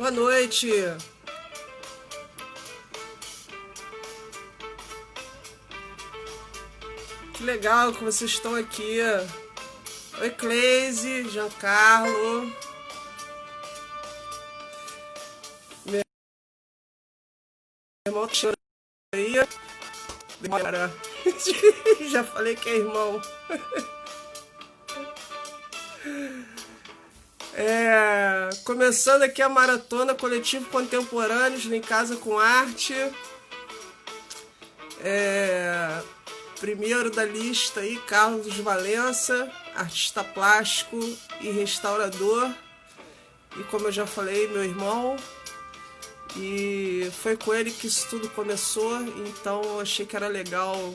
Boa noite. Que legal que vocês estão aqui. Oi, Cleise, Giancarlo. Meu irmão tá chorando aí. Demora. Já falei que é irmão. Começando aqui a maratona Coletivo Contemporâneos em Casa com Arte. Primeiro da lista aí, Carlos Valença, artista plástico e restaurador. E como eu já falei, meu irmão. E foi com ele que isso tudo começou, então eu achei que era legal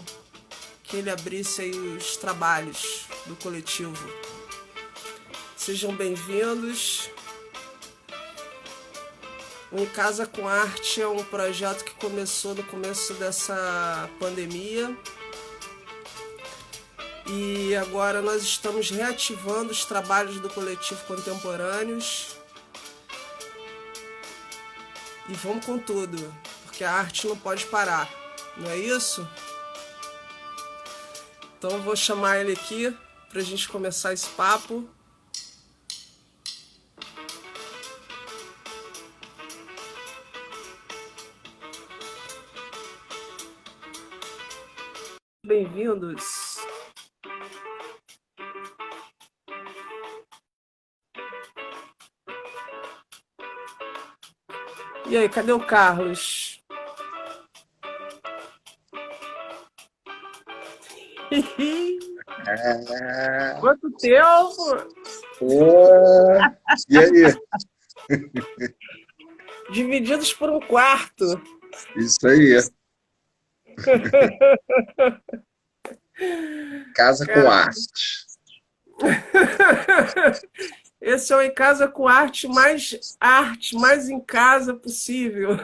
que ele abrisse aí os trabalhos do coletivo. Sejam bem-vindos. O Em Casa com Arte é um projeto que começou no começo dessa pandemia. E agora nós estamos reativando os trabalhos do coletivo Contemporâneos. E vamos com tudo, porque a arte não pode parar, não é isso? Então eu vou chamar ele aqui para a gente começar esse papo. Bem-vindos. E aí, cadê o Carlos? Quanto tempo? E aí? Divididos por um quarto. Isso aí. Casa com Cara, arte. esse é o Em Casa com arte, mais em casa possível.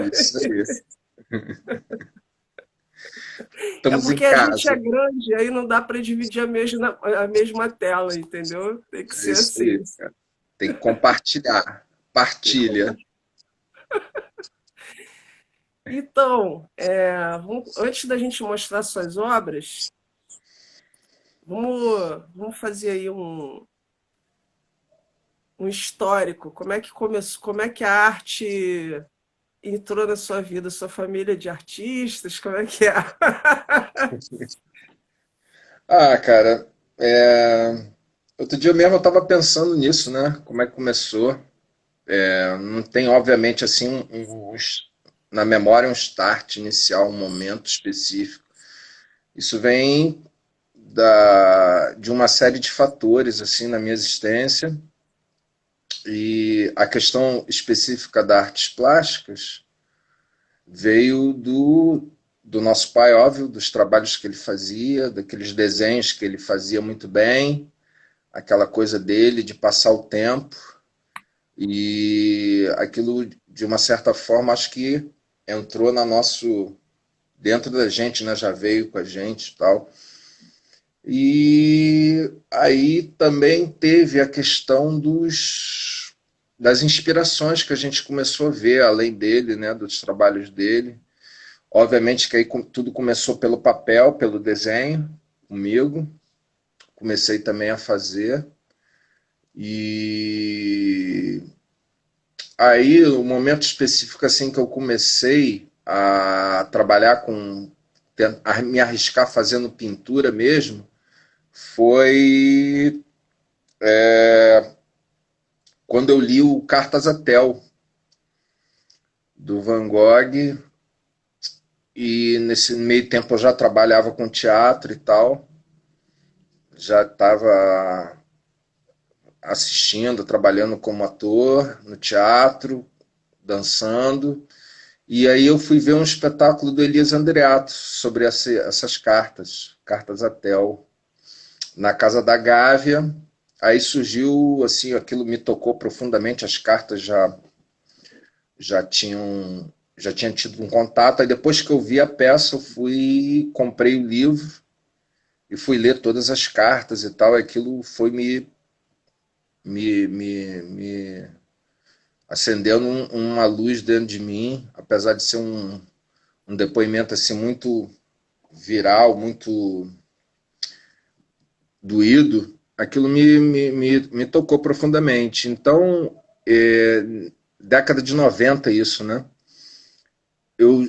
Isso aí. É Estamos em porque a gente é casa. grande, aí não dá para dividir a mesma tela, entendeu? Tem que É ser isso aí, assim. cara. Tem que compartilhar. Partilha. Então, antes da gente mostrar suas obras, vamos fazer aí um histórico. Como é que começou, como é que a arte entrou na sua vida, sua família de artistas, como é que é? Cara, outro dia mesmo eu estava pensando nisso, né? Como é que começou? Não tem, obviamente, assim, na memória um start inicial, um momento específico. Isso vem de uma série de fatores, assim, na minha existência. E a questão específica das artes plásticas veio do nosso pai, óbvio, dos trabalhos que ele fazia, daqueles desenhos que ele fazia muito bem, aquela coisa dele de passar o tempo. E aquilo, de uma certa forma, acho que entrou dentro da gente, né? Já veio com a gente e tal. E aí também teve a questão das inspirações que a gente começou a ver, além dele, né, dos trabalhos dele. Obviamente que aí tudo começou pelo papel, pelo desenho, comigo. Comecei também a fazer. E aí, o momento específico assim que eu comecei a trabalhar a me arriscar fazendo pintura mesmo, foi quando eu li o Cartas a Tel, do Van Gogh, e nesse meio tempo eu já trabalhava com teatro e tal, já estava assistindo, trabalhando como ator no teatro, dançando, e aí eu fui ver um espetáculo do Elias Andreato sobre essas cartas a Tel, na Casa da Gávea. Aí surgiu, assim, aquilo me tocou profundamente, as cartas já tinha tido um contato. Aí depois que eu vi a peça, comprei o livro e fui ler todas as cartas e tal. Aquilo foi me acendendo uma luz dentro de mim, apesar de ser um depoimento assim muito viral, muito doído, aquilo me tocou profundamente. Então, década de 90 isso, né? Eu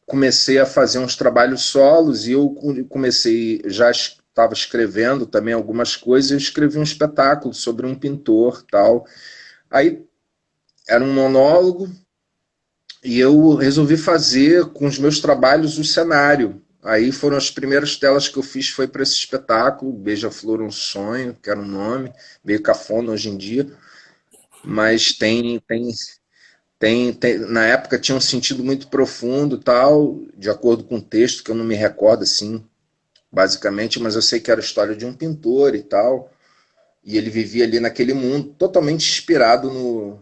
comecei a fazer uns trabalhos solos e eu comecei, já estava escrevendo também algumas coisas, eu escrevi um espetáculo sobre um pintor, tal. Aí era um monólogo e eu resolvi fazer com os meus trabalhos o cenário. Aí foram as primeiras telas que eu fiz, foi para esse espetáculo, Beija-Flor um Sonho, que era um nome, meio cafona hoje em dia, mas na época tinha um sentido muito profundo, tal, de acordo com o texto, que eu não me recordo assim, basicamente, mas eu sei que era a história de um pintor e tal, e ele vivia ali naquele mundo, totalmente inspirado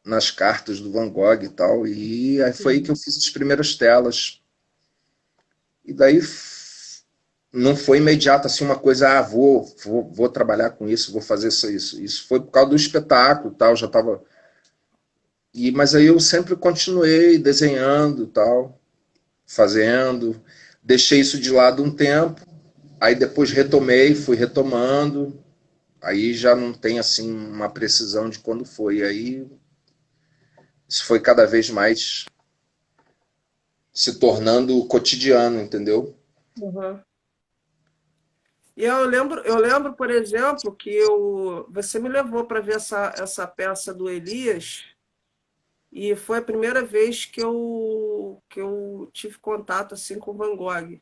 nas cartas do Van Gogh e tal, e aí foi aí que eu fiz as primeiras telas. E daí não foi imediato assim uma coisa, vou trabalhar com isso, vou fazer isso. Isso foi por causa do espetáculo, tal, já estava. Mas aí eu sempre continuei desenhando, tal, fazendo, deixei isso de lado um tempo, aí depois retomei, fui retomando, aí já não tem assim uma precisão de quando foi. Aí isso foi cada vez mais se tornando cotidiano, entendeu? Uhum. E eu lembro, por exemplo, que você me levou para ver essa peça do Elias, e foi a primeira vez que eu tive contato assim com Van Gogh,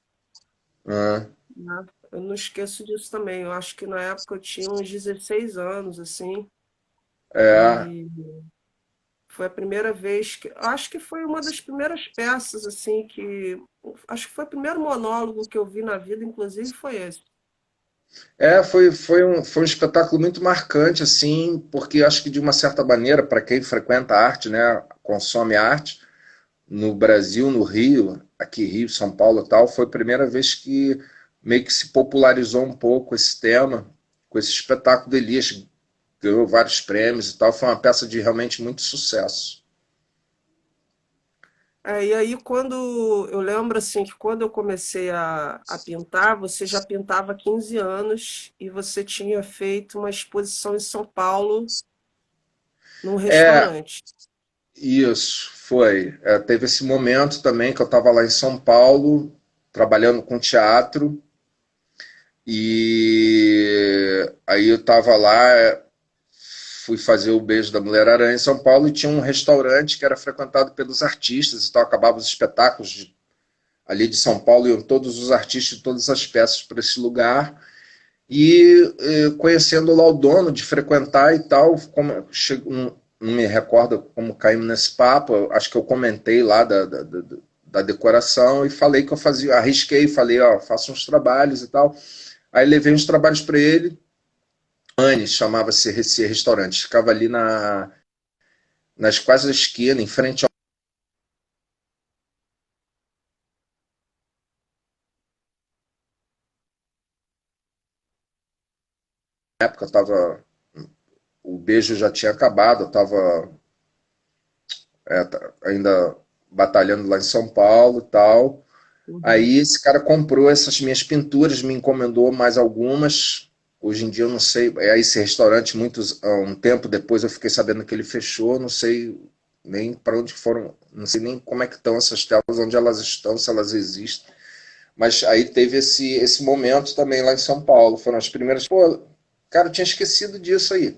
Ah, né? Eu não esqueço disso também. Eu acho que na época eu tinha uns 16 anos, assim, é, e foi a primeira vez que. Acho que foi uma das primeiras peças, assim, que. Acho que foi o primeiro monólogo que eu vi na vida, inclusive, foi esse. foi um espetáculo muito marcante, assim, porque acho que de uma certa maneira, para quem frequenta a arte, né, consome arte, no Brasil, no Rio, aqui Rio, São Paulo e tal, foi a primeira vez que meio que se popularizou um pouco esse tema, com esse espetáculo de Elias, ganhou vários prêmios e tal, foi uma peça de realmente muito sucesso. E aí, eu lembro assim que quando eu comecei a pintar, você já pintava há 15 anos e você tinha feito uma exposição em São Paulo, num É, restaurante. isso, foi. Teve esse momento também que eu estava lá em São Paulo, trabalhando com teatro, e aí eu estava lá, fui fazer o Beijo da Mulher-Aranha em São Paulo e tinha um restaurante que era frequentado pelos artistas, então acabavam os espetáculos ali de São Paulo, iam todos os artistas de todas as peças para esse lugar, e conhecendo lá o dono, de frequentar e tal, não me recordo como caímos nesse papo, acho que eu comentei lá da decoração e falei que eu fazia, arrisquei, falei, ó, faço uns trabalhos e tal. Aí levei uns trabalhos para ele, Anne chamava-se esse restaurante, ficava ali nas quase da esquina, em frente ao. Na época tava, o beijo já tinha acabado, eu estava ainda batalhando lá em São Paulo e tal. Uhum. Aí esse cara comprou essas minhas pinturas, me encomendou mais algumas. Hoje em dia eu não sei. Aí esse restaurante, um tempo depois eu fiquei sabendo que ele fechou. Não sei nem para onde foram, não sei nem como é que estão essas telas, onde elas estão, se elas existem. Mas aí teve esse momento também lá em São Paulo. Foram as primeiras. Pô, cara, eu tinha esquecido disso aí.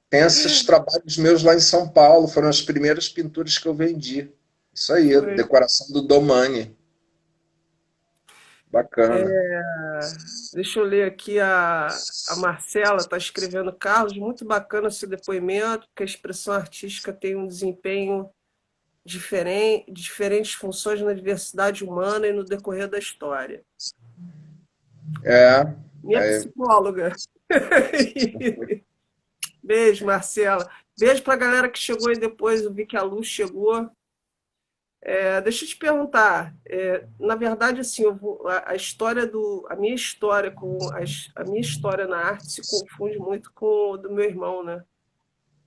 Tem esses trabalhos meus lá em São Paulo, foram as primeiras pinturas que eu vendi. Isso aí, Foi. decoração do Domani. Bacana. Deixa eu ler aqui, a Marcela está escrevendo: Carlos, muito bacana esse depoimento, que a expressão artística tem um desempenho diferente, diferentes funções na diversidade humana e no decorrer da história. É, Minha psicóloga. Beijo, Marcela. Beijo para a galera que chegou aí depois. Eu vi que a Luz chegou. Deixa eu te perguntar. Na verdade, assim, a história a minha história a minha história na arte se confunde muito com o do meu irmão, né?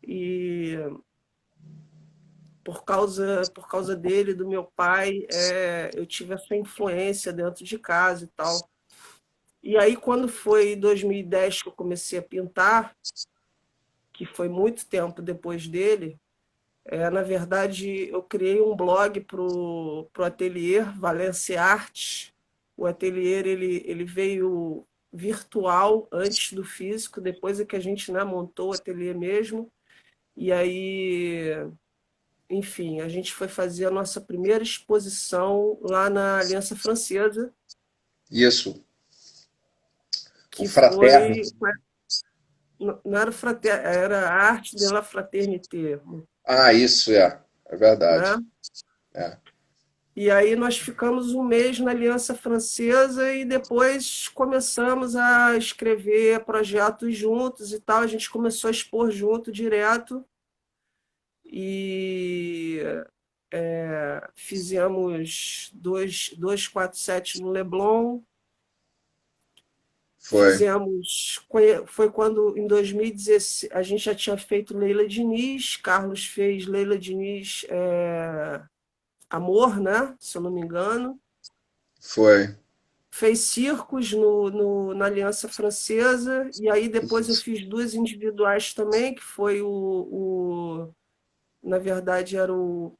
E por causa dele, do meu pai, eu tive essa influência dentro de casa e tal. E aí, quando foi em 2010 que eu comecei a pintar, que foi muito tempo depois dele, na verdade, eu criei um blog pro ateliê Valência Artes. O ateliê ele veio virtual antes do físico, depois é que a gente, né, montou o ateliê mesmo. E aí, enfim, a gente foi fazer a nossa primeira exposição lá na Aliança Francesa, Isso, o que fraterno. foi. Não era, era Arte de la Fraternité, Ah, isso é né? verdade. É. E aí nós ficamos um mês na Aliança Francesa e depois começamos a escrever projetos juntos e tal. A gente começou a expor junto direto e fizemos 247 no Leblon. Foi, Foi quando em 2016 a gente já tinha feito Leila Diniz, Carlos fez Leila Diniz Amor, né? Se eu não me engano. foi. Fez circos na Aliança Francesa, e aí depois eu fiz duas individuais também, que foi na verdade era o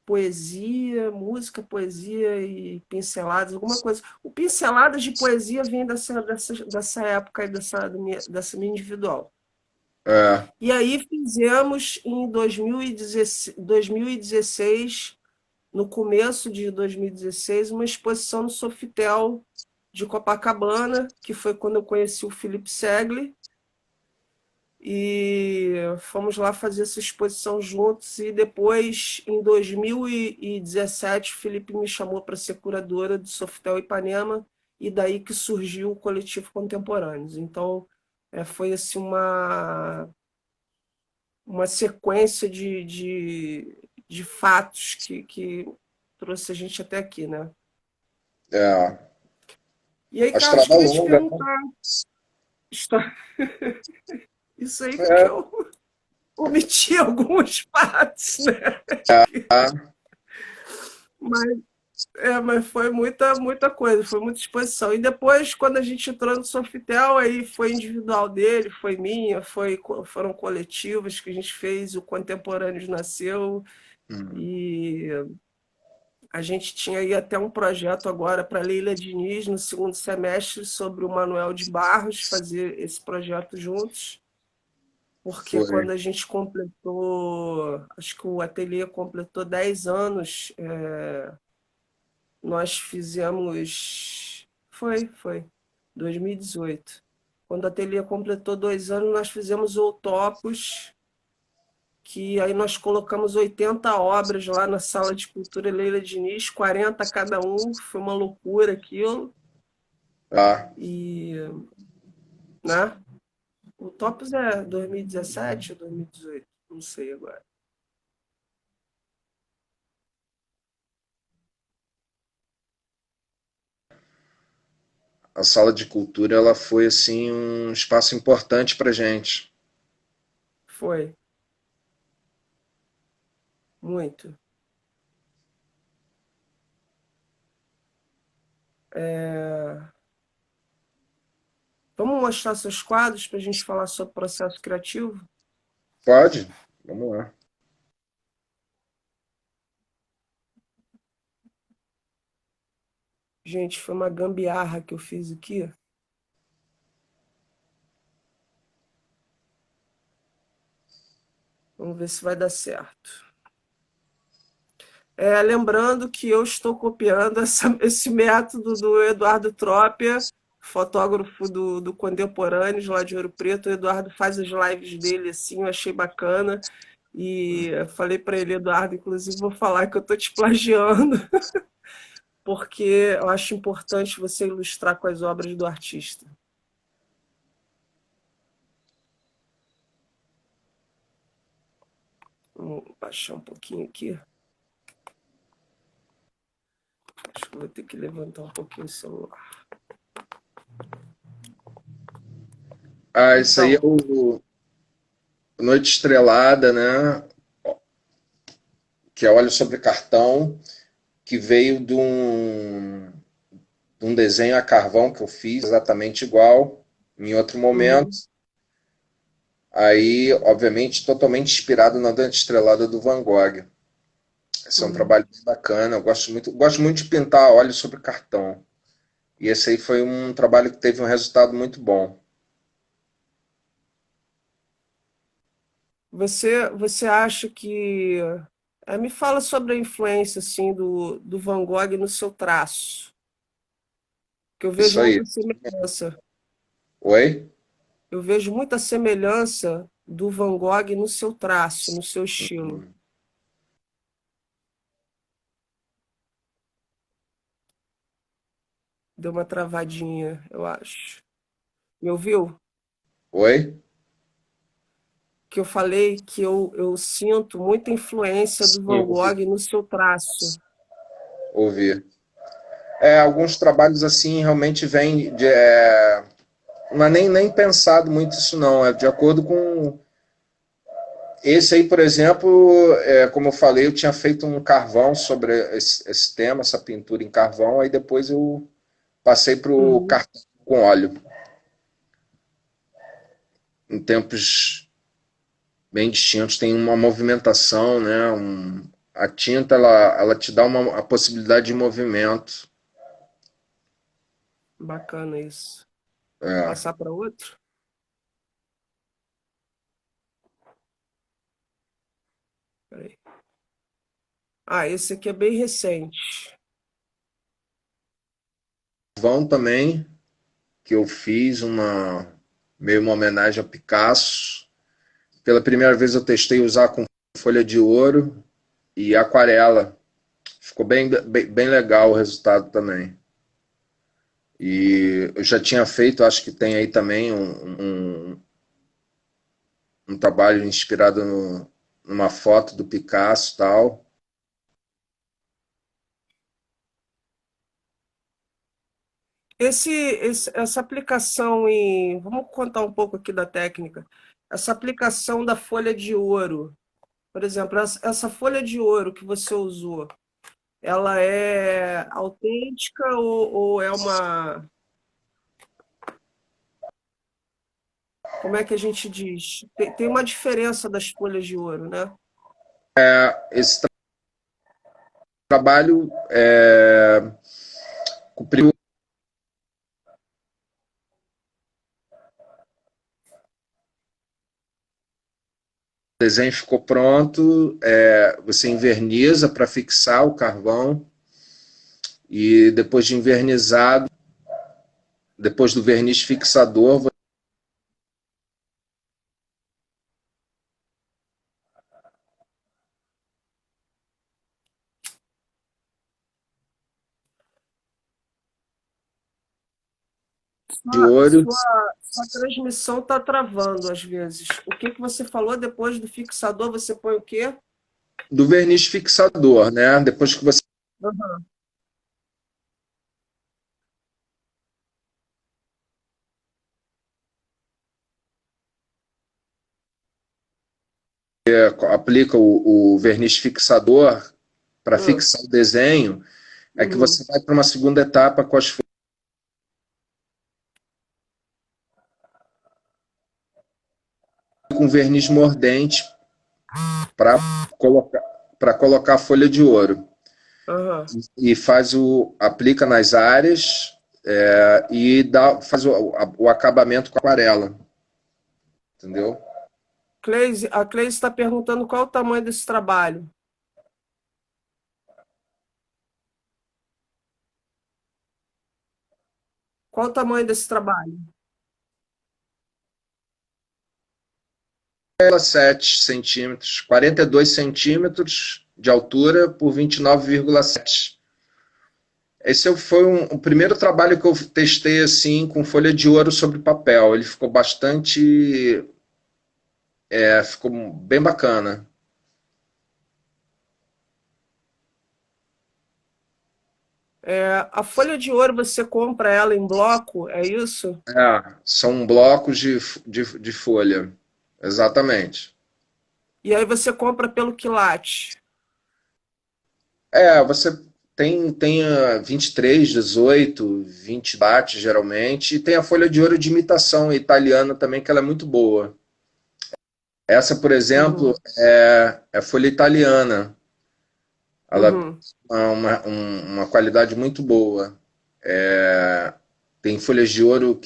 poesia, música, poesia e pinceladas, alguma coisa. O pinceladas de poesia vem dessa época, dessa minha individual. É, E aí fizemos em 2016, no começo de 2016, uma exposição no Sofitel de Copacabana, que foi quando eu conheci o Felipe Segli, e fomos lá fazer essa exposição juntos. E depois, em 2017, o Felipe me chamou para ser curadora do Sofitel Ipanema, e daí que surgiu o Coletivo Contemporâneos. Então, foi assim uma sequência de fatos que trouxe a gente até aqui, né? é. E aí, A Carlos, estrada queria te longa, né? perguntar, está- isso aí porque É, eu omiti alguns fatos, né? Mas, mas foi muita coisa, foi muita exposição. E depois, quando a gente entrou no Sofitel, aí foi individual dele, foi minha, foram coletivas que a gente fez, o Contemporâneos nasceu, hum, e a gente tinha aí até um projeto agora para Leila Diniz, no segundo semestre, sobre o Manuel de Barros, fazer esse projeto juntos. Porque foi. quando a gente completou, acho que o ateliê completou 10 anos, nós fizemos. Foi, 2018. Quando o ateliê completou 2 anos, nós fizemos o Topos, que aí nós colocamos 80 obras lá na Sala de Cultura Leila Diniz, 40 cada um, foi uma loucura aquilo. Tá. E, né? O Topos é 2017 ou 2018? Não sei agora. A sala de cultura ela foi assim um espaço importante para gente. Foi, muito. Vamos mostrar seus quadros para a gente falar sobre processo criativo? Pode? Vamos lá. Gente, foi uma gambiarra que eu fiz aqui. Vamos ver se vai dar certo. Lembrando que eu estou copiando esse método do Eduardo Tropia, fotógrafo do Contemporâneos, lá de Ouro Preto. O Eduardo faz as lives dele assim, eu achei bacana. E eu falei para ele, Eduardo, inclusive vou falar que eu estou te plagiando, porque eu acho importante você ilustrar com as obras do artista. Vamos baixar um pouquinho aqui. Acho que vou ter que levantar um pouquinho o celular. Ah, isso aí é Então, o Noite Estrelada, né? Que é Óleo sobre Cartão, que veio de um desenho a carvão que eu fiz exatamente igual, em outro momento. uhum, Aí, obviamente, totalmente inspirado na Noite Estrelada do Van Gogh. Esse é um uhum. trabalho bem bacana. Eu gosto muito de pintar óleo sobre cartão. E esse aí foi um trabalho que teve um resultado muito bom. Você acha que. Me fala sobre a influência assim, do Van Gogh no seu traço, que eu Isso vejo aí. muita semelhança. Oi? Eu vejo muita semelhança do Van Gogh no seu traço, no seu estilo. Deu uma travadinha, eu acho. Me ouviu? Oi? Que eu falei que eu sinto muita influência do Sim, Van Gogh no seu traço. ouvi. Alguns trabalhos assim realmente vêm de. Não é nem pensado muito isso, não. É de acordo com. Esse aí, por exemplo, como eu falei, eu tinha feito um carvão sobre esse tema, essa pintura em carvão, aí depois eu passei para o Uhum. cartão com óleo. Em tempos bem distintos, tem uma movimentação, né? A tinta ela te dá a possibilidade de movimento. Bacana isso. É. Passar para outro? Peraí. Esse aqui é bem recente. Vão também, que eu fiz meio uma homenagem a Picasso. Pela primeira vez eu testei usar com folha de ouro e aquarela. Ficou bem legal o resultado também. E eu já tinha feito, acho que tem aí também um trabalho inspirado numa foto do Picasso e tal. Essa aplicação em. Vamos contar um pouco aqui da técnica. Essa aplicação da folha de ouro. Por exemplo, essa folha de ouro que você usou, ela é autêntica ou é uma. Como é que a gente diz? Tem uma diferença das folhas de ouro, né? Esse trabalho cumpriu. O desenho ficou pronto, você inverniza para fixar o carvão e depois de invernizado, depois do verniz fixador, de ouro, Sua transmissão está travando às vezes. O que que você falou depois do fixador? Você põe o quê? do verniz fixador, né? Depois que você Aham. aplica o verniz fixador para Hum, fixar o desenho, é que uhum, você vai para uma segunda etapa com verniz mordente para colocar para colocar a folha de ouro aham. e aplica nas áreas e faz o acabamento com a aquarela, entendeu? A Cleise está perguntando qual o tamanho desse trabalho. Qual o tamanho desse trabalho? Ela 7 centímetros, 42 centímetros de altura por 29,7. Esse foi o primeiro trabalho que eu testei assim com folha de ouro sobre papel. Ele ficou ficou bem bacana. A folha de ouro você compra ela em bloco, é isso? São blocos de folha. Exatamente. E aí você compra pelo quilate. Você tem 23, 18, 20 bates geralmente, e tem a folha de ouro de imitação italiana também, que ela é muito boa. Essa, por exemplo, Uhum, é folha italiana. Ela tem uhum. uma qualidade muito boa. Tem folhas de ouro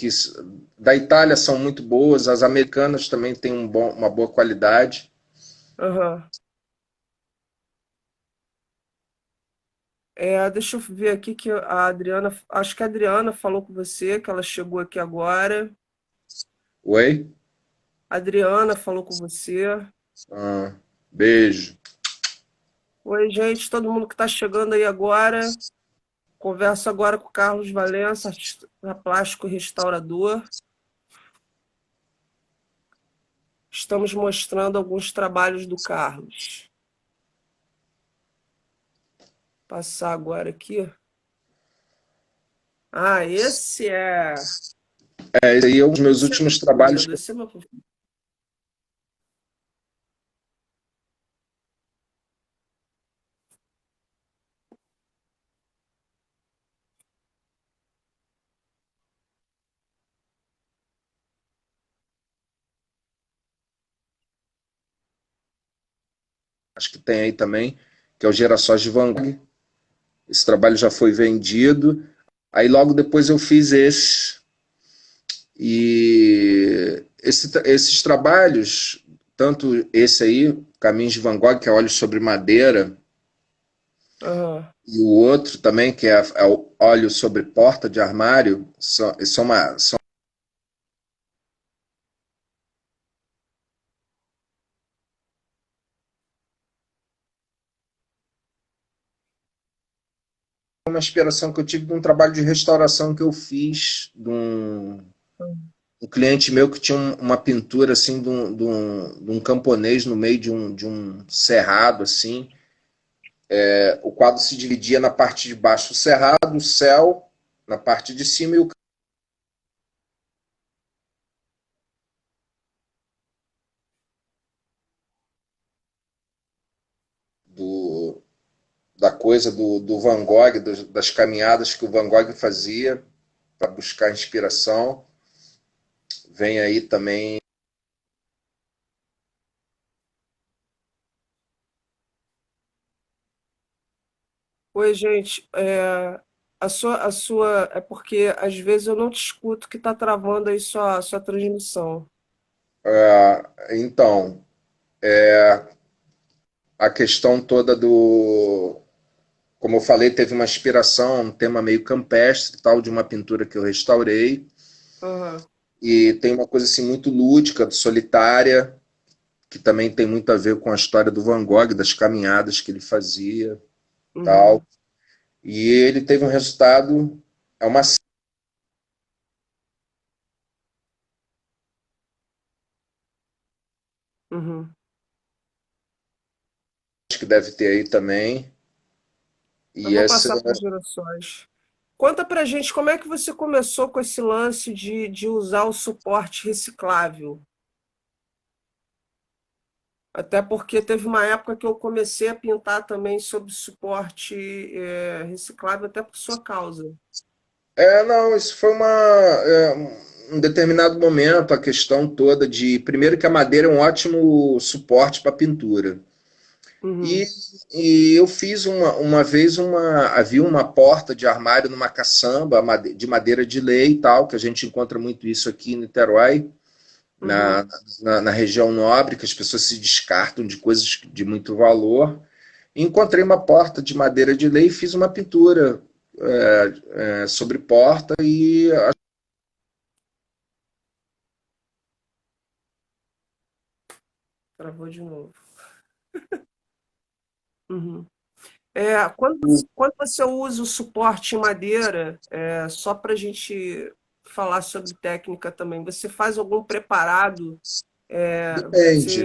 da Itália são muito boas, as americanas também têm uma boa qualidade. Aham. Deixa eu ver aqui que a Adriana, acho que a Adriana falou com você, que ela chegou aqui agora. Oi? A Adriana falou com você. Ah, beijo. Oi, gente, todo mundo que está chegando aí agora. Converso agora com o Carlos Valença, artista plástico e restaurador. Estamos mostrando alguns trabalhos do Carlos. Passar agora aqui. Esse é. Esse aí é um dos meus Esse é últimos meu trabalhos. preferido. Esse é meu preferido. Acho que tem aí também, que é o Girassóis de Van Gogh. Esse trabalho já foi vendido. Aí logo depois eu fiz esse. E esses trabalhos, tanto esse aí, Caminhos de Van Gogh, que é Olhos sobre Madeira, Aham. e o outro também, que é o Óleo sobre Porta de Armário, são uma inspiração que eu tive de um trabalho de restauração que eu fiz um cliente meu que tinha uma pintura assim de um camponês no meio de um cerrado assim. O quadro se dividia na parte de baixo o cerrado, o céu na parte de cima e o do, da coisa do Van Gogh, das caminhadas que o Van Gogh fazia para buscar inspiração. Vem aí também. Oi, gente. É porque às vezes eu não te escuto que está travando aí sua transmissão. Então, a questão toda como eu falei, teve uma inspiração, um tema meio campestre, tal, de uma pintura que eu restaurei. Aham. E tem uma coisa assim muito lúdica, solitária, que também tem muito a ver com a história do Van Gogh, das caminhadas que ele fazia, tal. Uhum. E ele teve um resultado, é uma série Uhum. que deve ter aí também. Eu E vou essa, passar para as gerações. Conta pra gente como é que você começou com esse lance de usar o suporte reciclável. Até porque teve uma época que eu comecei a pintar também sobre suporte reciclável, até por sua causa. não, isso foi um determinado momento, a questão toda primeiro que a madeira é um ótimo suporte para pintura. E, Uhum, e eu fiz uma vez havia uma porta de armário numa caçamba de madeira de lei e tal, que a gente encontra muito isso aqui em Niterói, uhum. na região nobre, que as pessoas se descartam de coisas de muito valor. E encontrei uma porta de madeira de lei e fiz uma pintura sobre porta e Travou de novo. Uhum. Quando você usa o suporte em madeira, só para a gente falar sobre técnica também, você faz algum preparado? depende.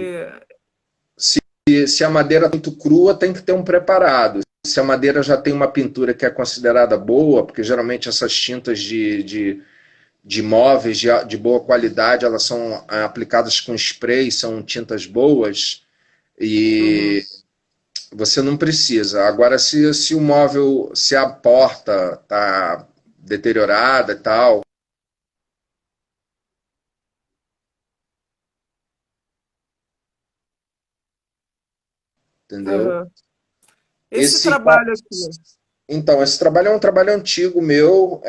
Você. Se a madeira é muito crua, tem que ter um preparado. se a madeira já tem uma pintura que é considerada boa, porque geralmente essas tintas de móveis de boa qualidade, elas são aplicadas com spray, são tintas boas, e Uhum. você não precisa. Agora, se o móvel, se a porta está deteriorada e tal, entendeu? Aham. Esse Esse, qua- trabalho aqui. então, esse trabalho é um trabalho antigo meu,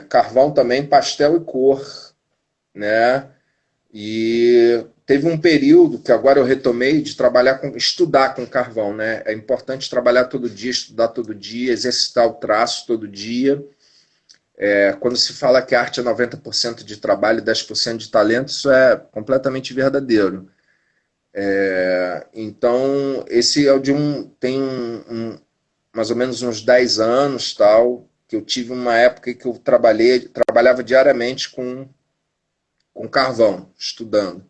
carvão também, pastel e cor, né? E teve um período que agora eu retomei de trabalhar com, estudar com carvão, né? É importante trabalhar todo dia, estudar todo dia, exercitar o traço todo dia. Quando se fala que a arte é 90% de trabalho e 10% de talento, isso é completamente verdadeiro. Então, esse é o de tem mais ou menos uns 10 anos, tal, que eu tive uma época que eu trabalhava diariamente com carvão, estudando.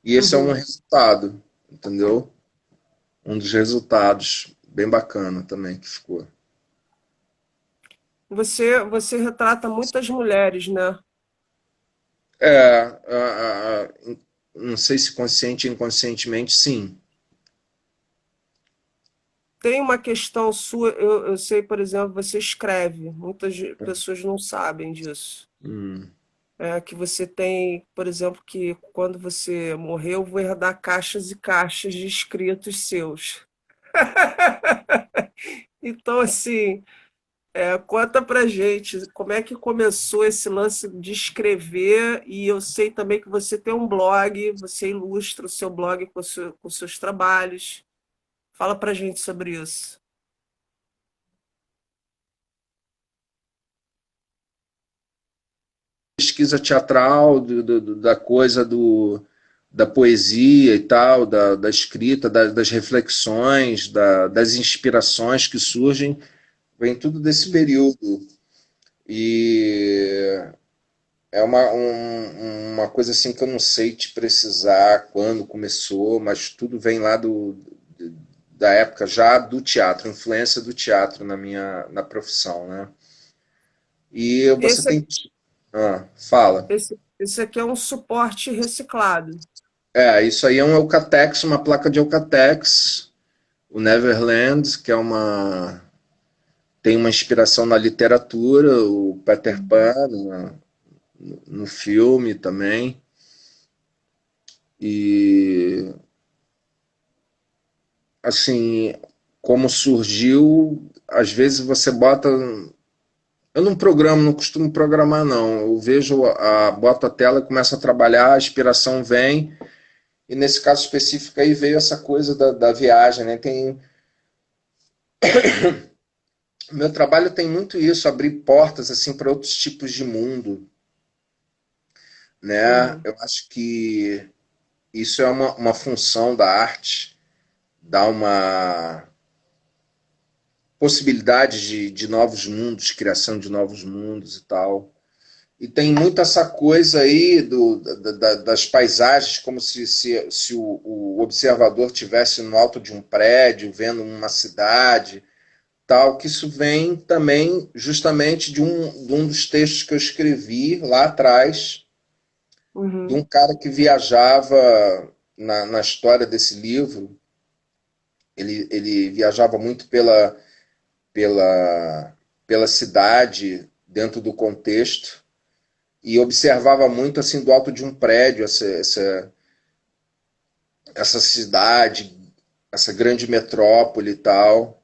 E esse é um Uhum. resultado, entendeu? Um dos resultados bem bacana também que ficou. Você retrata muitas mulheres, né? Não sei se consciente ou inconscientemente, sim. Tem uma questão sua, eu sei, por exemplo, você escreve, muitas pessoas não sabem disso. Hum. É que você tem, por exemplo, que quando você morreu, eu vou herdar caixas e caixas de escritos seus. Então, assim, conta pra gente como é que começou esse lance de escrever, e eu sei também que você tem um blog, você ilustra o seu blog com seus trabalhos. Fala pra gente sobre isso. Pesquisa teatral, da coisa da poesia e tal, da escrita, das reflexões, das inspirações que surgem, vem tudo desse período. E é uma coisa assim que eu não sei te precisar quando começou, mas tudo vem lá da época já do teatro, influência do teatro na profissão, né? E você Esse, tem. Fala. esse aqui é um suporte reciclado. Isso aí é um Eucatex, uma placa de Eucatex, o Neverland, que tem uma inspiração na literatura, o Peter Pan, no filme também. E assim, como surgiu, às vezes você bota. Eu não programo, não costumo programar, não. Eu vejo, boto a tela e começo a trabalhar, a inspiração vem, e nesse caso específico aí veio essa coisa da viagem, né? Meu trabalho tem muito isso, abrir portas assim para outros tipos de mundo, né? Uhum, Eu acho que isso é uma função da arte, dar uma possibilidade de novos mundos, criação de novos mundos e tal. E tem muito essa coisa aí das paisagens, como se o observador tivesse no alto de um prédio, vendo uma cidade, tal, que isso vem também justamente de um dos textos que eu escrevi lá atrás, de um uhum, cara que viajava na história desse livro. Ele viajava muito pela, pela cidade, dentro do contexto, e observava muito assim do alto de um prédio essa cidade, essa grande metrópole e tal,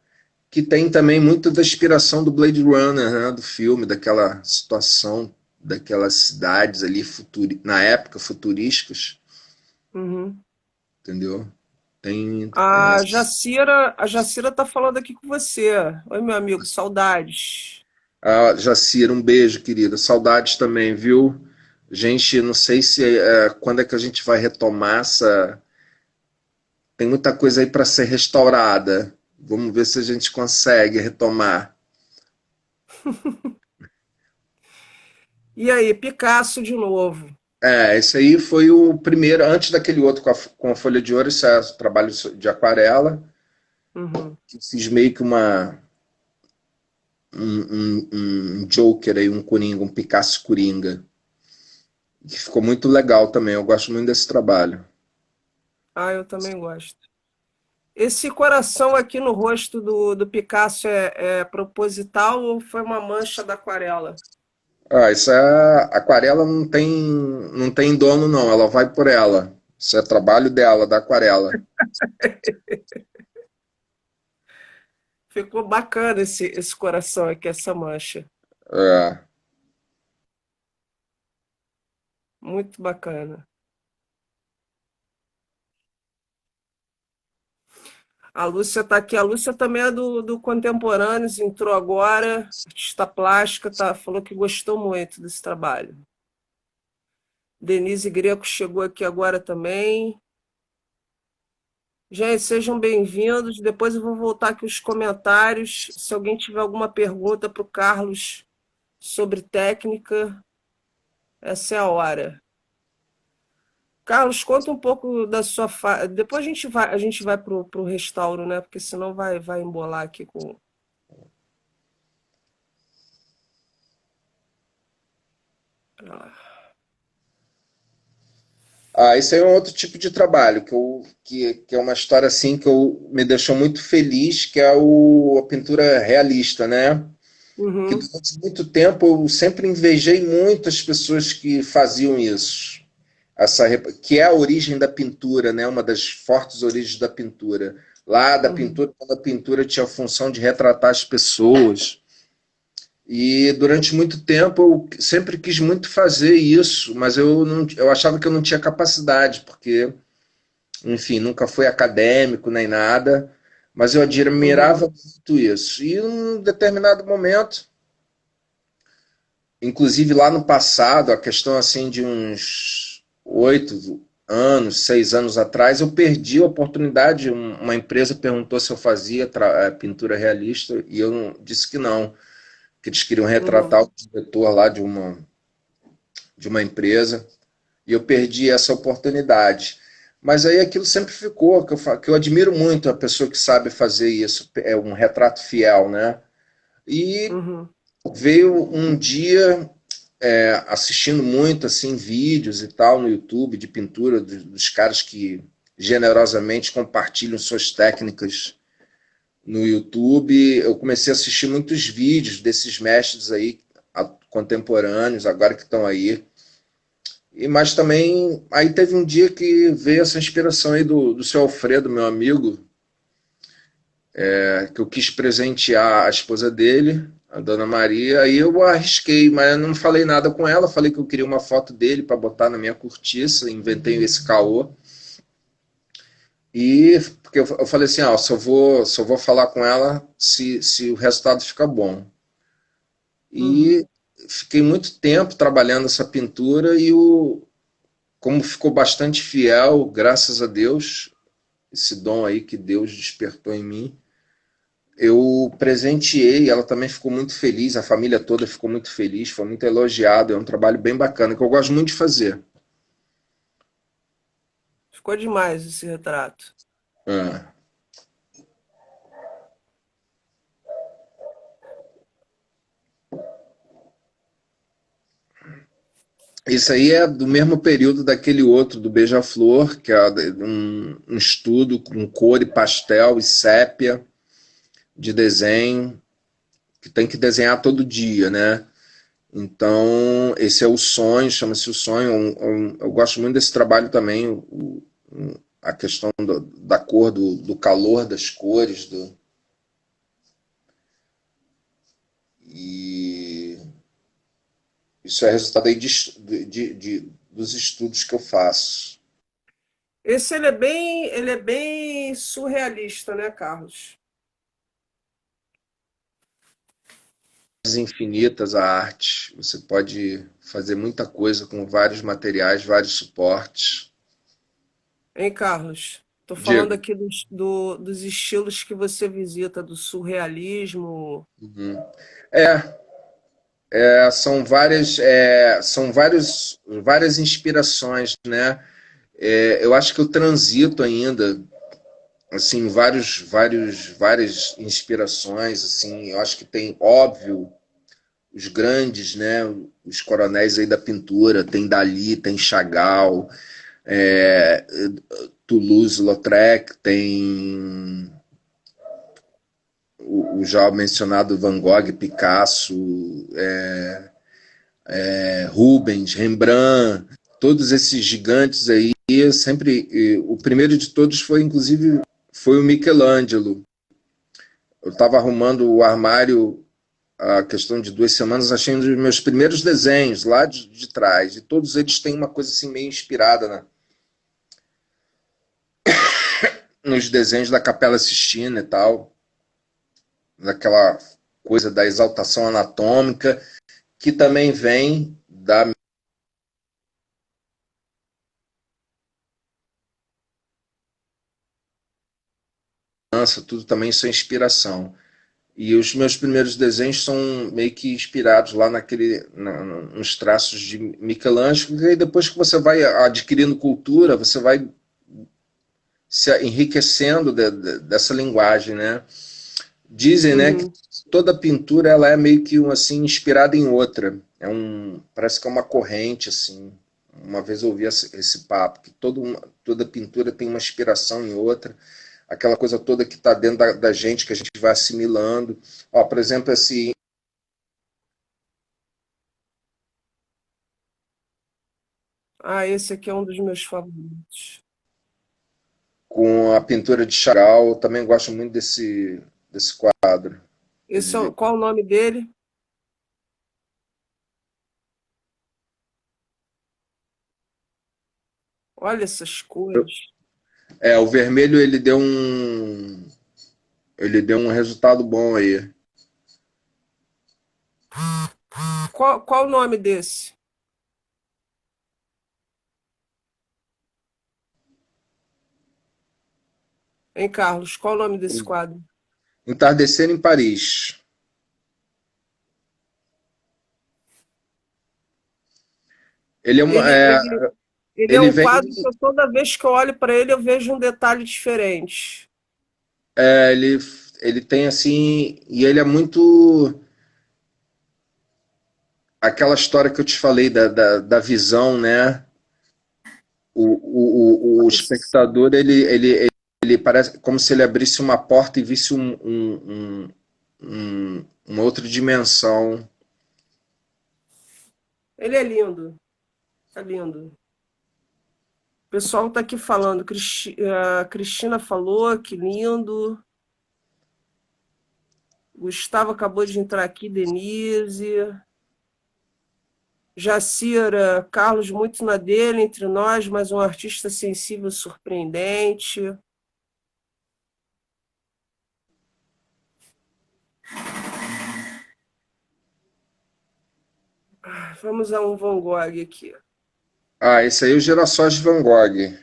que tem também muito da inspiração do Blade Runner, né, do filme, daquela situação, daquelas cidades ali na época futurísticas, uhum. entendeu? Tem A Jacira tá falando aqui com você. Oi, meu amigo, saudades. Jacira, um beijo, querida. Saudades também, viu? Gente, não sei se quando é que a gente vai retomar essa. Tem muita coisa aí para ser restaurada. Vamos ver se a gente consegue retomar. E aí, Picasso de novo. Esse aí foi o primeiro, antes daquele outro com a Folha de Ouro, esse é trabalho de aquarela. Uhum. que eu fiz meio que um Joker aí, um Coringa, um Picasso Coringa, que ficou muito legal também. Eu gosto muito desse trabalho. Ah, eu também gosto. Esse coração aqui no rosto do Picasso é proposital ou foi uma mancha da aquarela? Ah, isso é aquarela não tem dono não, ela vai por ela. Isso é trabalho dela, da aquarela. Ficou bacana esse coração aqui, essa mancha. É. Muito bacana. A Lúcia está aqui. A Lúcia também é do Contemporâneos, entrou agora, artista plástica, tá, falou que gostou muito desse trabalho. Denise Greco chegou aqui agora também. Gente, sejam bem-vindos. Depois eu vou voltar aqui os comentários. Se alguém tiver alguma pergunta para o Carlos sobre técnica, essa é a hora. Carlos, conta um pouco da sua Depois a gente vai para o restauro, né? Porque senão vai embolar aqui com. Ah, esse aí é um outro tipo de trabalho que é uma história assim que me deixou muito feliz, que é a pintura realista, né? Que Uhum, durante muito tempo eu sempre invejei muito as pessoas que faziam isso. Que é a origem da pintura, né? Uma das fortes origens da pintura. Lá da uhum, pintura, quando a pintura tinha a função de retratar as pessoas. E durante muito tempo eu sempre quis muito fazer isso, mas eu achava que eu não tinha capacidade, porque, enfim, nunca fui acadêmico nem nada, mas eu uhum, admirava muito isso. E em um determinado momento, inclusive lá no passado, a questão assim de uns 8 anos, 6 anos atrás, eu perdi a oportunidade. Uma empresa perguntou se eu fazia pintura realista e eu disse que não, que eles queriam uhum, retratar o diretor lá de uma empresa e eu perdi essa oportunidade. Mas aí aquilo sempre ficou, que eu admiro muito a pessoa que sabe fazer isso, é um retrato fiel, né? E uhum. veio um dia assistindo muito assim vídeos e tal no YouTube de pintura dos caras que generosamente compartilham suas técnicas no YouTube. Eu comecei a assistir muitos vídeos desses mestres aí contemporâneos, agora que estão aí. Mas também aí teve um dia que veio essa inspiração aí do seu Alfredo, meu amigo, que eu quis presentear a esposa dele, a Dona Maria. Aí eu arrisquei, mas eu não falei nada com ela. Falei que eu queria uma foto dele para botar na minha cortiça. Inventei esse caô. E porque eu falei assim, ó, só vou falar com ela se o resultado ficar bom. Uhum. E fiquei muito tempo trabalhando essa pintura como ficou bastante fiel, graças a Deus, esse dom aí que Deus despertou em mim, eu presenteei, ela também ficou muito feliz, a família toda ficou muito feliz, foi muito elogiado, é um trabalho bem bacana, que eu gosto muito de fazer. Ficou demais esse retrato. É. Isso aí é do mesmo período daquele outro, do Beija-Flor, que é um estudo com cor e pastel e sépia de desenho, que tem que desenhar todo dia, né? Então, esse é o sonho, chama-se o sonho. Eu gosto muito desse trabalho também, a questão da cor, do calor das cores. E isso é resultado aí dos estudos que eu faço. Esse ele é bem surrealista, né, Carlos? Infinitas a arte. Você pode fazer muita coisa com vários materiais, vários suportes. Hein, Carlos? Tô falando Diego. aqui dos estilos que você visita, do surrealismo. Uhum. É, são várias inspirações, né? Eu acho que eu transito ainda assim, várias inspirações, assim, eu acho que tem, óbvio, os grandes, né, os coronéis aí da pintura, tem Dalí, tem Chagall, é, Toulouse-Lautrec, tem o já mencionado Van Gogh, Picasso, Rubens, Rembrandt, todos esses gigantes aí, sempre, o primeiro de todos foi, inclusive, foi o Michelangelo. Eu estava arrumando o armário a questão de 2 semanas, achei um dos meus primeiros desenhos lá de trás, e todos eles têm uma coisa assim meio inspirada nos desenhos da Capela Sistina e tal, daquela coisa da exaltação anatômica, que também vem da dança, tudo também isso é inspiração. E os meus primeiros desenhos são meio que inspirados lá nos traços de Michelangelo, e aí depois que você vai adquirindo cultura, você vai se enriquecendo dessa linguagem, né? Dizem, né, que Uhum. toda pintura ela é meio que assim inspirada em outra. Parece que é uma corrente assim. Uma vez eu ouvi esse papo que toda pintura tem uma inspiração em outra. Aquela coisa toda que está dentro da gente que a gente vai assimilando. Ó, por exemplo, esse Ah, esse aqui é um dos meus favoritos. com a pintura de Chagall, eu também gosto muito desse quadro. Qual o nome dele? Olha essas cores. O vermelho ele deu um resultado bom aí. Qual o nome desse? Hein, Carlos? Qual o nome desse quadro? Entardecer em Paris. Ele é uma, Ele, é, ele, ele é ele um vem, quadro que toda vez que eu olho para ele eu vejo um detalhe diferente. ele tem assim, e ele é muito aquela história que eu te falei da visão, né? O Olha só. espectador ele parece como se ele abrisse uma porta e visse uma outra dimensão. Ele é lindo. Tá lindo. O pessoal está aqui falando. A Cristina falou que lindo. Gustavo acabou de entrar aqui, Denise. Jacira, Carlos, muito na dele, entre nós, mas um artista sensível, surpreendente. Vamos a um Van Gogh aqui. Ah, esse aí é o Girassóis de Van Gogh.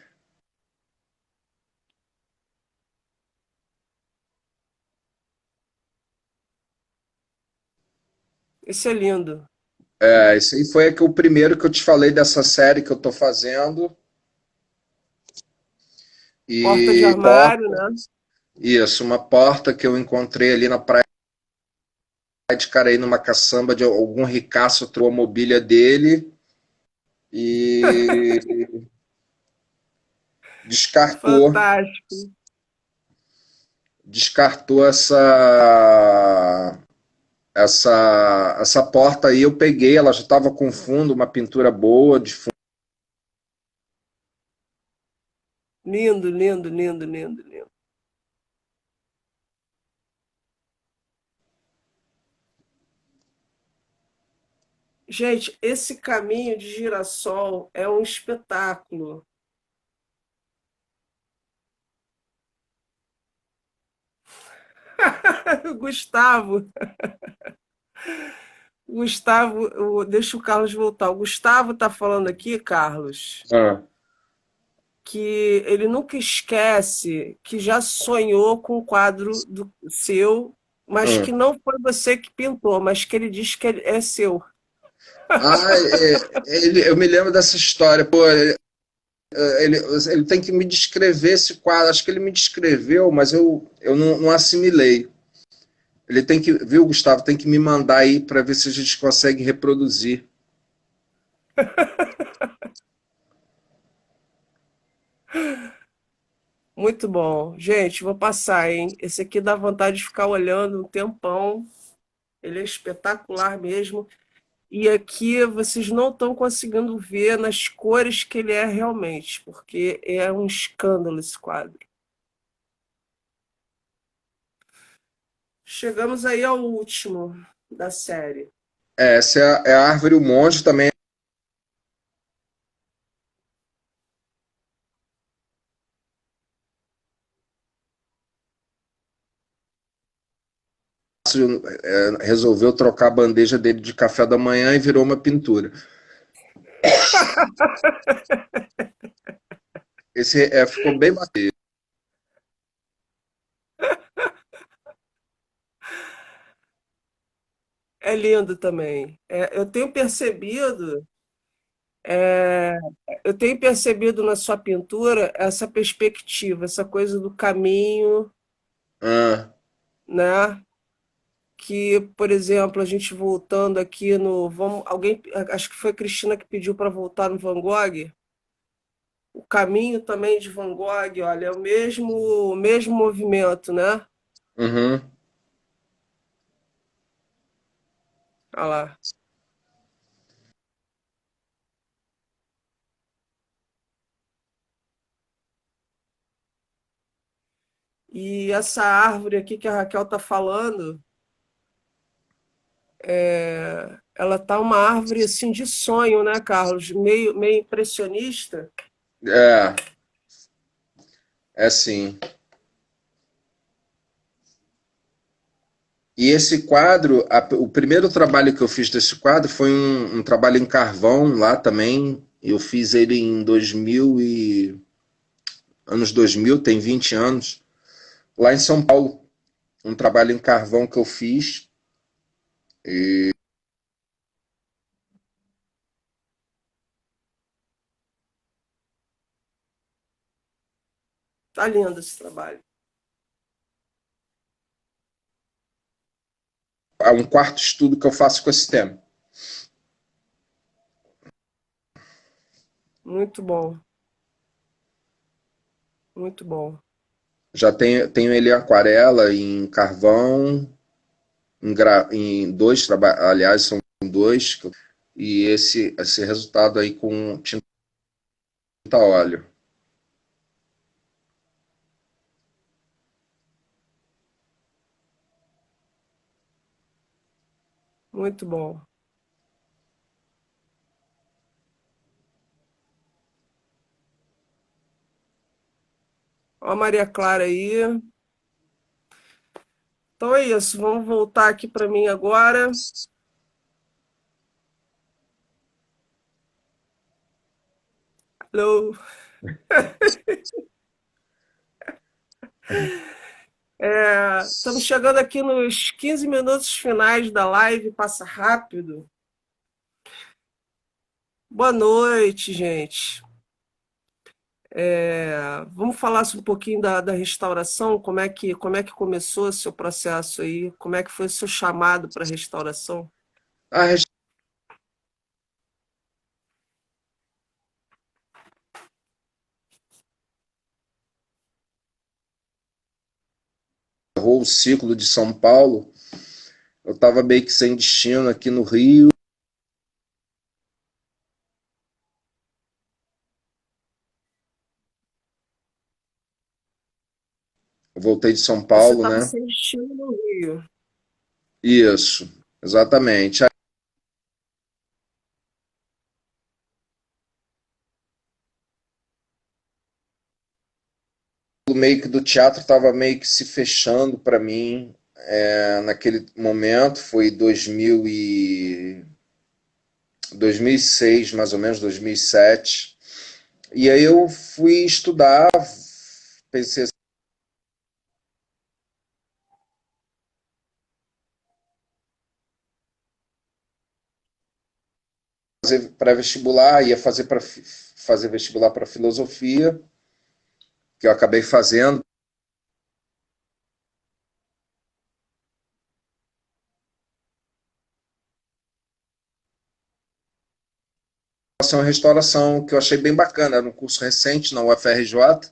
Esse é lindo. Esse aí foi o primeiro que eu te falei dessa série que eu estou fazendo. Porta de E armário, né? isso, uma porta que eu encontrei ali na praia de Caraí, numa caçamba de algum ricaço trouxe a mobília dele e descartou, Fantástico. descartou essa porta aí. Eu peguei, ela já estava com fundo, uma pintura boa de fundo. Lindo, lindo, lindo, lindo, lindo. Gente, esse caminho de girassol é um espetáculo. Gustavo, deixa o Carlos voltar. O Gustavo está falando aqui, Carlos, Ah, que ele nunca esquece que já sonhou com um quadro do seu, mas ah. que não foi você que pintou, mas que ele diz que é seu. Eu me lembro dessa história. Pô, ele tem que me descrever esse quadro. Acho que ele me descreveu, mas eu não assimilei. Ele tem que, viu, Gustavo, tem que me mandar aí para ver se a gente consegue reproduzir. Muito bom. Gente, vou passar, hein? Esse aqui dá vontade de ficar olhando um tempão. Ele é espetacular mesmo. E aqui vocês não estão conseguindo ver nas cores que ele é realmente, porque é um escândalo esse quadro. Chegamos aí ao último da série. Essa é a árvore, o monge também. Resolveu trocar a bandeja dele de café da manhã e virou uma pintura. Esse ficou bem bacana. É lindo também. É, eu tenho percebido na sua pintura essa perspectiva, essa coisa do caminho, Ah, né? Que, por exemplo, a gente voltando aqui no, vamos, alguém, acho que foi a Cristina que pediu para voltar no Van Gogh. O caminho também de Van Gogh, olha, é o mesmo movimento, né? uhum. Olha lá. E essa árvore aqui que a Raquel está falando, ela tá uma árvore assim de sonho, né, Carlos? Meio impressionista. É, é sim. E esse quadro, o primeiro trabalho que eu fiz desse quadro foi um trabalho em carvão lá também. Eu fiz ele em 2000 anos 2000, tem 20 anos, lá em São Paulo. Um trabalho em carvão que eu fiz. Tá lindo esse trabalho. É um quarto estudo que eu faço com esse tema. Muito bom, muito bom. Já tenho ele em aquarela, em carvão, em dois trabalhos, aliás, são dois, e esse resultado aí com tinta óleo. Muito bom. Ó a Maria Clara aí. Então é isso, vamos voltar aqui para mim agora. Alô. Estamos chegando aqui nos 15 minutos finais da live, passa rápido. Boa noite, gente. Vamos falar um pouquinho da restauração, como é que começou o seu processo aí, como é que foi o seu chamado para a restauração? Ah, encerrou o ciclo de São Paulo. Eu estava meio que sem destino aqui no Rio. Eu voltei de São Você Paulo, estava né? sem destino no Rio. Isso, exatamente. Aí, o meio que do teatro estava meio que se fechando para mim. Naquele momento, foi 2006, mais ou menos, 2007. E aí eu fui estudar, pensei assim, fazer pré-vestibular, ia fazer para fazer vestibular para filosofia, que eu acabei fazendo. Em restauração, que eu achei bem bacana, era um curso recente na UFRJ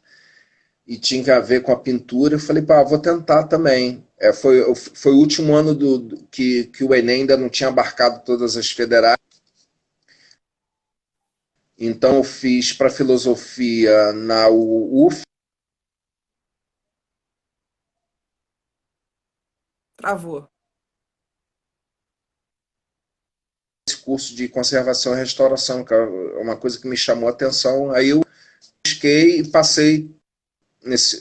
e tinha a ver com a pintura. Eu falei, pá, vou tentar também. Foi o último ano que o Enem ainda não tinha abarcado todas as federais. Então eu fiz para filosofia na UF, Travou. esse curso de conservação e restauração, que é uma coisa que me chamou a atenção. Aí eu busquei e passei nesse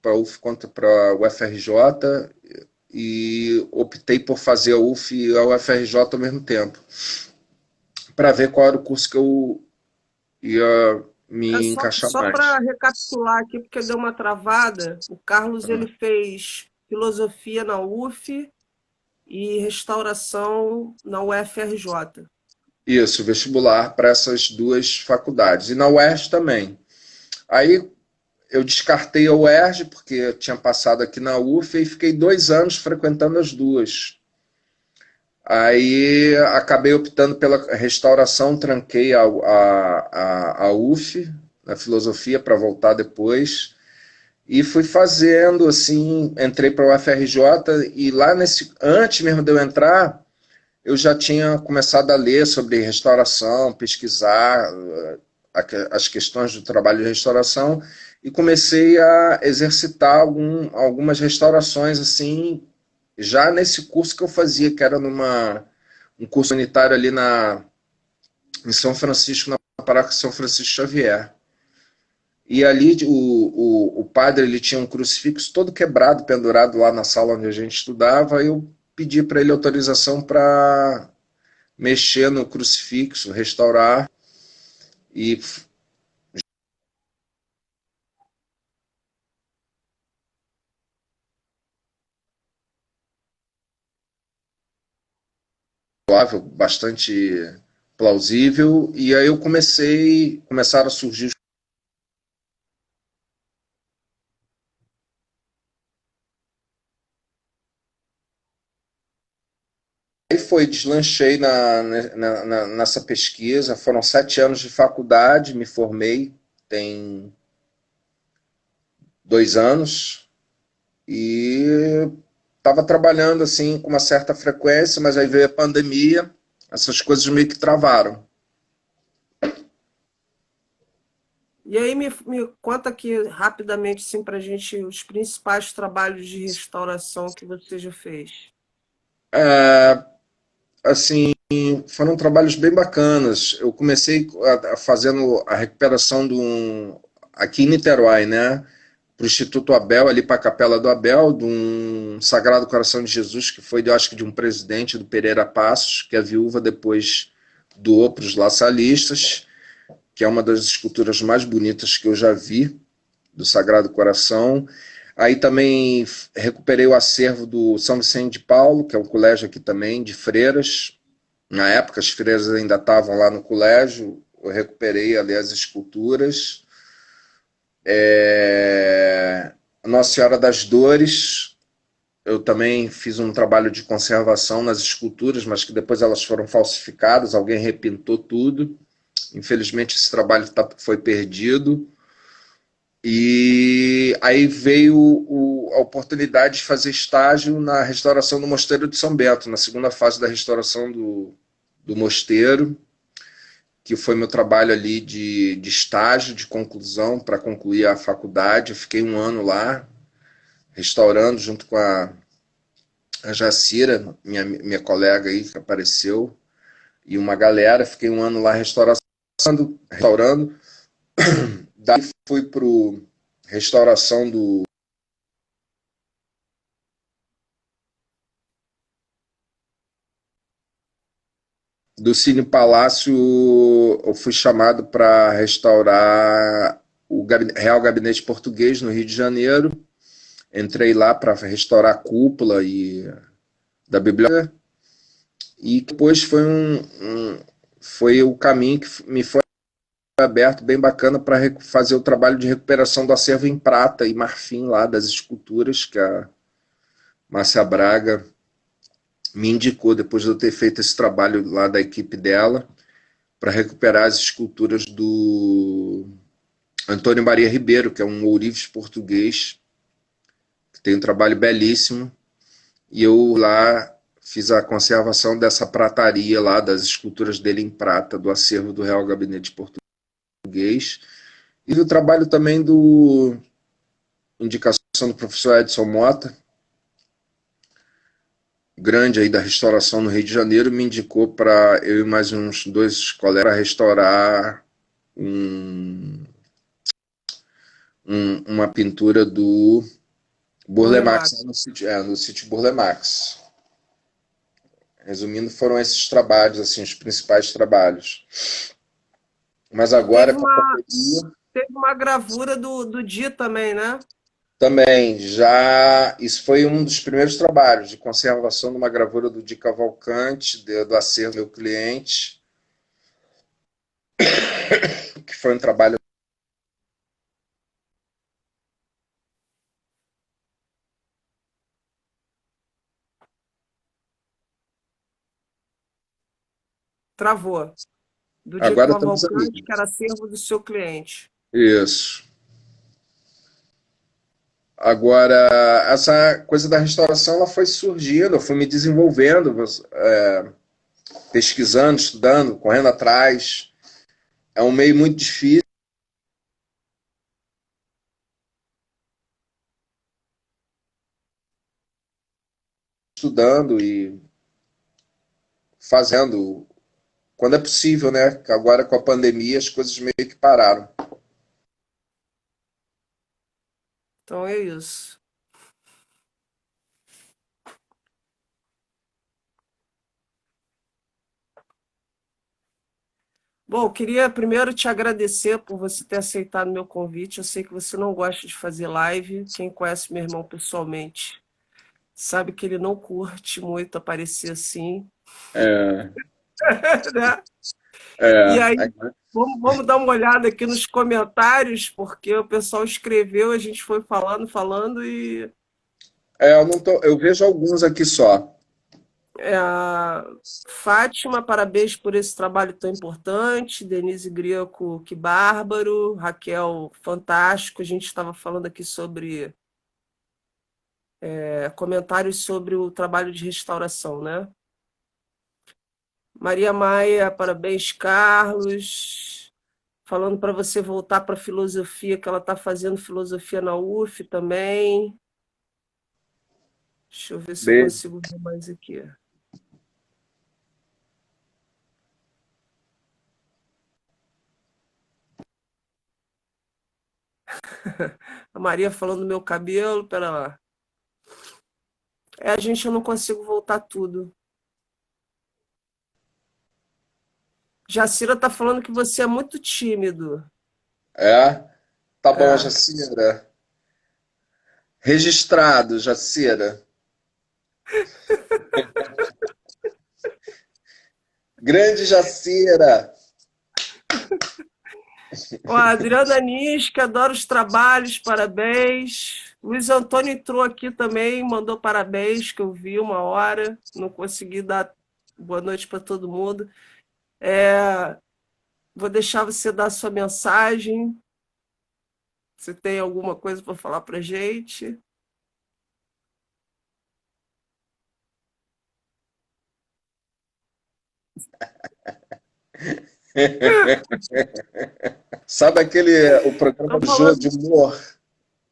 para a UF quanto para a UFRJ e optei por fazer a UF e a UFRJ ao mesmo tempo, para ver qual era o curso que eu ia É me só, encaixar só para mais. recapitular aqui, porque deu uma travada, o Carlos ele fez filosofia na UF e restauração na UFRJ. Isso, vestibular para essas duas faculdades. E na UERJ também. Aí eu descartei a UERJ, porque eu tinha passado aqui na UF e fiquei 2 anos frequentando as duas. Aí acabei optando pela restauração, tranquei a UF, na filosofia, para voltar depois. E fui fazendo, assim, entrei para o UFRJ e lá antes mesmo de eu entrar, eu já tinha começado a ler sobre restauração, pesquisar as questões do trabalho de restauração e comecei a exercitar algumas restaurações assim, já nesse curso que eu fazia, que era um curso unitário ali em São Francisco, na paróquia São Francisco Xavier. E ali o padre ele tinha um crucifixo todo quebrado, pendurado lá na sala onde a gente estudava. Eu pedi para ele autorização para mexer no crucifixo, restaurar e bastante plausível. E aí começaram a surgir. Aí deslanchei nessa pesquisa. Foram 7 anos de faculdade, me formei tem 2 anos e estava trabalhando assim com uma certa frequência, mas aí veio a pandemia, essas coisas meio que travaram. E aí me conta aqui rapidamente assim, para a gente os principais trabalhos de restauração que você já fez. É, assim, foram trabalhos bem bacanas. Eu comecei fazendo a recuperação aqui em Niterói, né? Para o Instituto Abel, ali para a Capela do Abel, de um Sagrado Coração de Jesus, que foi, eu acho que de um presidente do Pereira Passos, que a viúva depois doou para os laçalistas, que é uma das esculturas mais bonitas que eu já vi, do Sagrado Coração. Aí também recuperei o acervo do São Vicente de Paulo, que é um colégio aqui também, de freiras. Na época, as freiras ainda estavam lá no colégio. Eu recuperei ali as esculturas. Nossa Senhora das Dores, eu também fiz um trabalho de conservação nas esculturas, mas que depois elas foram falsificadas, alguém repintou tudo. Infelizmente, esse trabalho foi perdido. E aí veio a oportunidade de fazer estágio na restauração do Mosteiro de São Bento, na segunda fase da restauração do mosteiro, que foi meu trabalho ali de estágio, de conclusão, para concluir a faculdade. Eu fiquei 1 ano lá, restaurando junto com a Jacira, minha colega aí que apareceu, e uma galera. Fiquei 1 ano lá restaurando. Daí fui para restauração do Cine Palácio. Eu fui chamado para restaurar o Real Gabinete Português no Rio de Janeiro. Entrei lá para restaurar a cúpula da biblioteca. E depois foi o caminho que me foi aberto, bem bacana, para fazer o trabalho de recuperação do acervo em prata e marfim lá das esculturas, que a Márcia Braga me indicou, depois de eu ter feito esse trabalho lá da equipe dela, para recuperar as esculturas do Antônio Maria Ribeiro, que é um ourives português, que tem um trabalho belíssimo, e eu lá fiz a conservação dessa prataria lá, das esculturas dele em prata, do acervo do Real Gabinete Português, e o trabalho também indicação do professor Edson Mota, grande aí da restauração no Rio de Janeiro, me indicou para eu e mais uns 2 colegas restaurar uma pintura do Burle Marx, no sítio Burle Marx. Resumindo, foram esses trabalhos, assim, os principais trabalhos. Mas agora... Teve uma gravura do Di também, né? Também, isso foi um dos primeiros trabalhos de conservação de uma gravura do Di Cavalcante, do acervo do meu cliente, que foi um trabalho... Travou. Do Di Agora estamos Cavalcante, que amigos. era acervo do seu cliente. Isso. Agora, essa coisa da restauração, ela foi surgindo, eu fui me desenvolvendo, pesquisando, estudando, correndo atrás. É um meio muito difícil. Estudando e fazendo quando é possível, né? Agora com a pandemia as coisas meio que pararam. Então é isso. Bom, queria primeiro te agradecer por você ter aceitado meu convite. Eu sei que você não gosta de fazer live. Quem conhece meu irmão pessoalmente sabe que ele não curte muito aparecer assim. É, Né? E aí, é, vamos dar uma olhada aqui nos comentários, porque o pessoal escreveu, a gente foi falando e eu vejo alguns aqui só. Fátima, parabéns por esse trabalho tão importante. Denise Grieco, que bárbaro. Raquel, fantástico. A gente estava falando aqui sobre comentários sobre o trabalho de restauração, né? Maria Maia, parabéns, Carlos. Falando para você voltar para a filosofia, que ela está fazendo filosofia na UF também. Deixa eu ver se eu consigo ver mais aqui. A Maria falando do meu cabelo, pera lá. Gente, eu não consigo voltar tudo. Jacira tá falando que você é muito tímido. É? Tá bom, Jacira. Registrado, Jacira. Grande Jacira. Ó, Adriana Nisca, adoro os trabalhos, parabéns. Luiz Antônio entrou aqui também, mandou parabéns, que eu vi uma hora. Não consegui dar boa noite para todo mundo. Vou deixar você dar sua mensagem. Você tem alguma coisa para falar para gente? Sabe o programa do Jô de humor,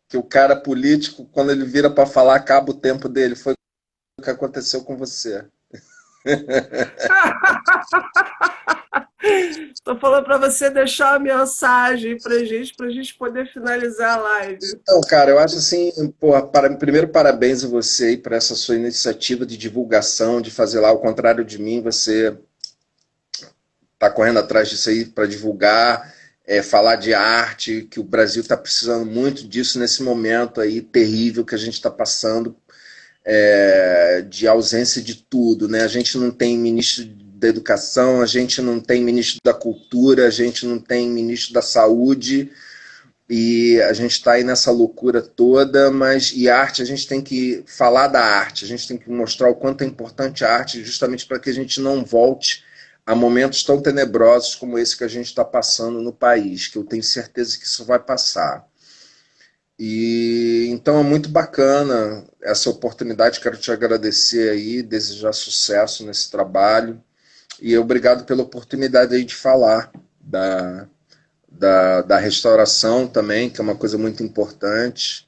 que o cara político, quando ele vira para falar, acaba o tempo dele. Foi o que aconteceu com você. Estou falando para você deixar uma mensagem para gente poder finalizar a live. Então, cara, eu acho assim, porra, primeiro parabéns a você aí por essa sua iniciativa de divulgação, de fazer lá, ao contrário de mim, você tá correndo atrás disso aí para divulgar. falar de arte, que o Brasil está precisando muito disso nesse momento aí terrível que a gente está passando, de ausência de tudo, né? A gente não tem ministro da Educação, a gente não tem ministro da Cultura, a gente não tem ministro da Saúde, e a gente está aí nessa loucura toda, mas e arte, a gente tem que falar da arte, a gente tem que mostrar o quanto é importante a arte, justamente para que a gente não volte a momentos tão tenebrosos como esse que a gente está passando no país, que eu tenho certeza que isso vai passar. E então é muito bacana essa oportunidade, quero te agradecer aí, desejar sucesso nesse trabalho e obrigado pela oportunidade aí de falar da restauração também, que é uma coisa muito importante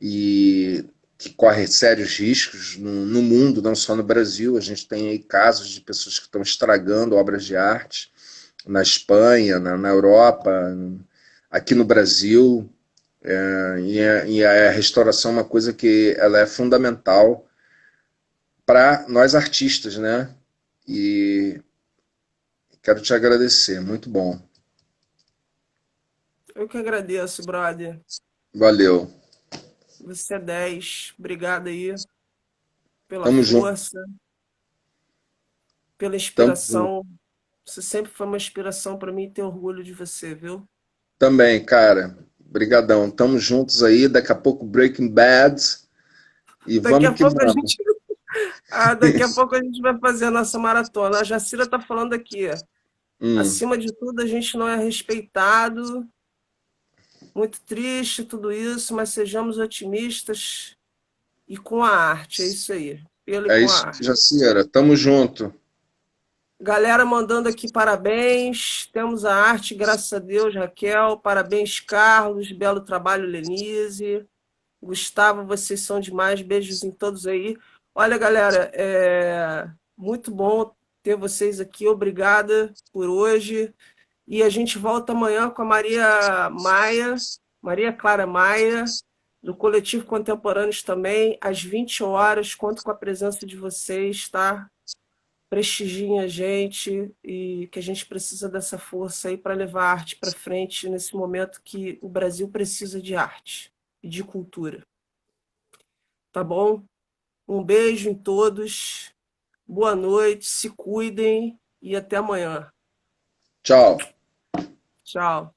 e que corre sérios riscos no mundo, não só no Brasil. A gente tem aí casos de pessoas que estão estragando obras de arte na Espanha, na Europa, aqui no Brasil. E a restauração é uma coisa que ela é fundamental para nós artistas, né? E quero te agradecer, muito bom. Eu que agradeço, brother. Valeu. Você é 10. Obrigado aí pela Tamo junto. força, pela Tamo junto. inspiração. Você sempre foi uma inspiração para mim ter orgulho de você, viu? Também, cara. Brigadão. Tamo juntos aí. Daqui a pouco Breaking Bad. E Daqui vamos a que pouco a vamos. gente, daqui a pouco a gente vai fazer a nossa maratona. A Jacira tá falando aqui. Hum, Acima de tudo, a gente não é respeitado. Muito triste tudo isso, mas sejamos otimistas e com a arte. É isso aí. Pelo e é com a isso, arte. Jacira. Tamo junto. Galera mandando aqui parabéns. Temos a arte, graças a Deus, Raquel. Parabéns, Carlos. Belo trabalho, Lenise. Gustavo, vocês são demais. Beijos em todos aí. Olha, galera, muito bom ter vocês aqui. Obrigada por hoje. E a gente volta amanhã com a Maria Maia, Maria Clara Maia, do Coletivo Contemporâneos também, às 20 horas. Conto com a presença de vocês, tá? Prestigiem a gente e que a gente precisa dessa força aí para levar a arte para frente nesse momento que o Brasil precisa de arte e de cultura. Tá bom? Um beijo em todos. Boa noite, se cuidem e até amanhã. Tchau. Tchau.